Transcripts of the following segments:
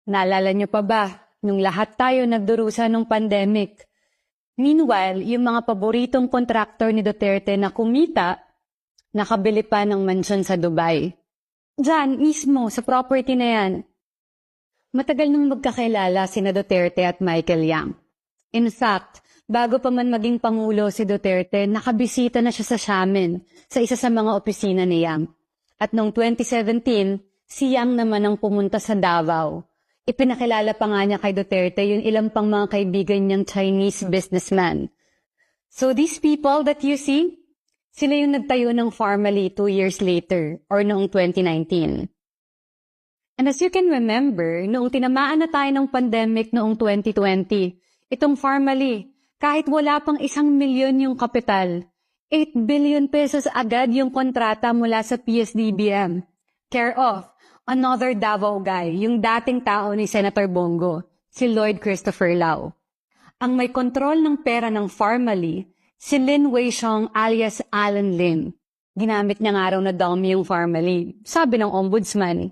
Naalala niyo pa ba, nung lahat tayo nagdurusa ng pandemic? Meanwhile, yung mga paboritong kontraktor ni Duterte na kumita, nakabili pa ng mansyon sa Dubai. Diyan, mismo, sa property na yan. Matagal nung magkakilala sina Duterte at Michael Yang. In fact, bago pa man maging Pangulo si Duterte, nakabisita na siya sa Xiamen, sa isa sa mga opisina ni Yang. At noong 2017, si Yang naman ang pumunta sa Davao. Ipinakilala pa nga niya kay Duterte yung ilang pang mga kaibigan niyang Chinese businessman. So these people that you see, sila yung nagtayo ng Pharmally 2 years later or noong 2019. And as you can remember, noong tinamaan na tayo ng pandemic noong 2020, itong Pharmally, kahit wala pang 1 milyon yung kapital, 8 billion pesos agad yung kontrata mula sa PSDBM. Care of another Davao guy, yung dating tao ni Senator Bongo, si Lloyd Christopher Lau. Ang may kontrol ng pera ng Pharmally, si Lin Weixiong alias Alan Lim. Ginamit niya nga raw na dummy yung Pharmally, sabi ng ombudsman.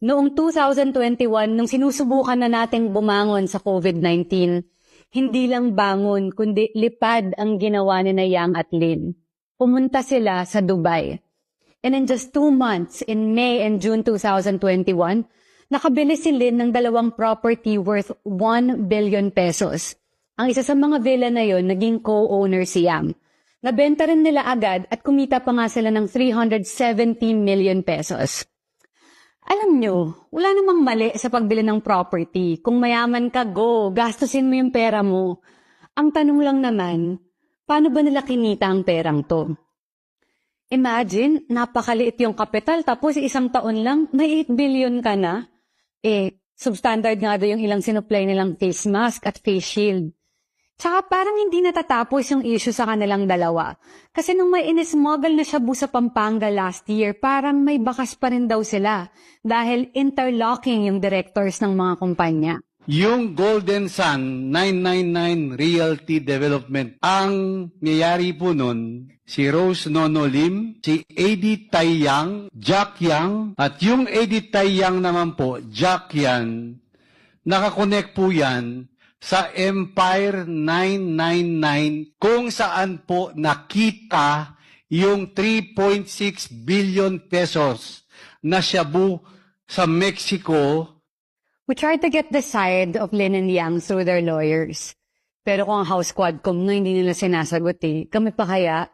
Noong 2021, nung sinusubukan na nating bumangon sa COVID-19, hindi lang bangon, kundi lipad ang ginawa ni na Yang at Lin. Pumunta sila sa Dubai. And in just 2 months, in May and June 2021, nakabili si Lin ng 2 property worth 1 billion pesos. Ang isa sa mga villa na yon, naging co-owner si Yang. Nabenta rin nila agad at kumita pa nga sila ng 370 million pesos. Alam nyo, wala namang mali sa pagbili ng property. Kung mayaman ka, go, gastusin mo yung pera mo. Ang tanong lang naman, paano ba nila kinita ang perang to? Imagine, napakaliit yung kapital tapos 1 taon lang, may 8 billion ka na. Substandard nga daw yung ilang sinupply nilang face mask at face shield. Tsaka parang hindi natatapos yung issue sa kanilang dalawa. Kasi nung may inismuggle na Shabu sa Pampanga last year, parang may bakas pa rin daw sila dahil interlocking yung directors ng mga kumpanya. Yung Golden Sun 999 Realty Development, ang mayayari po nun, si Rose Nono Lim, si Eddie Taiyang, Jack Yang, at yung Eddie Taiyang naman po, Jack Yan, nakakonect po yan sa Empire 999 kung saan po nakita yung 3.6 billion pesos na Shabu sa Mexico. We tried to get the side of Lin and Yang through their lawyers. Pero kung ang House Quadcom no, hindi nila sinasagot kami pa kaya?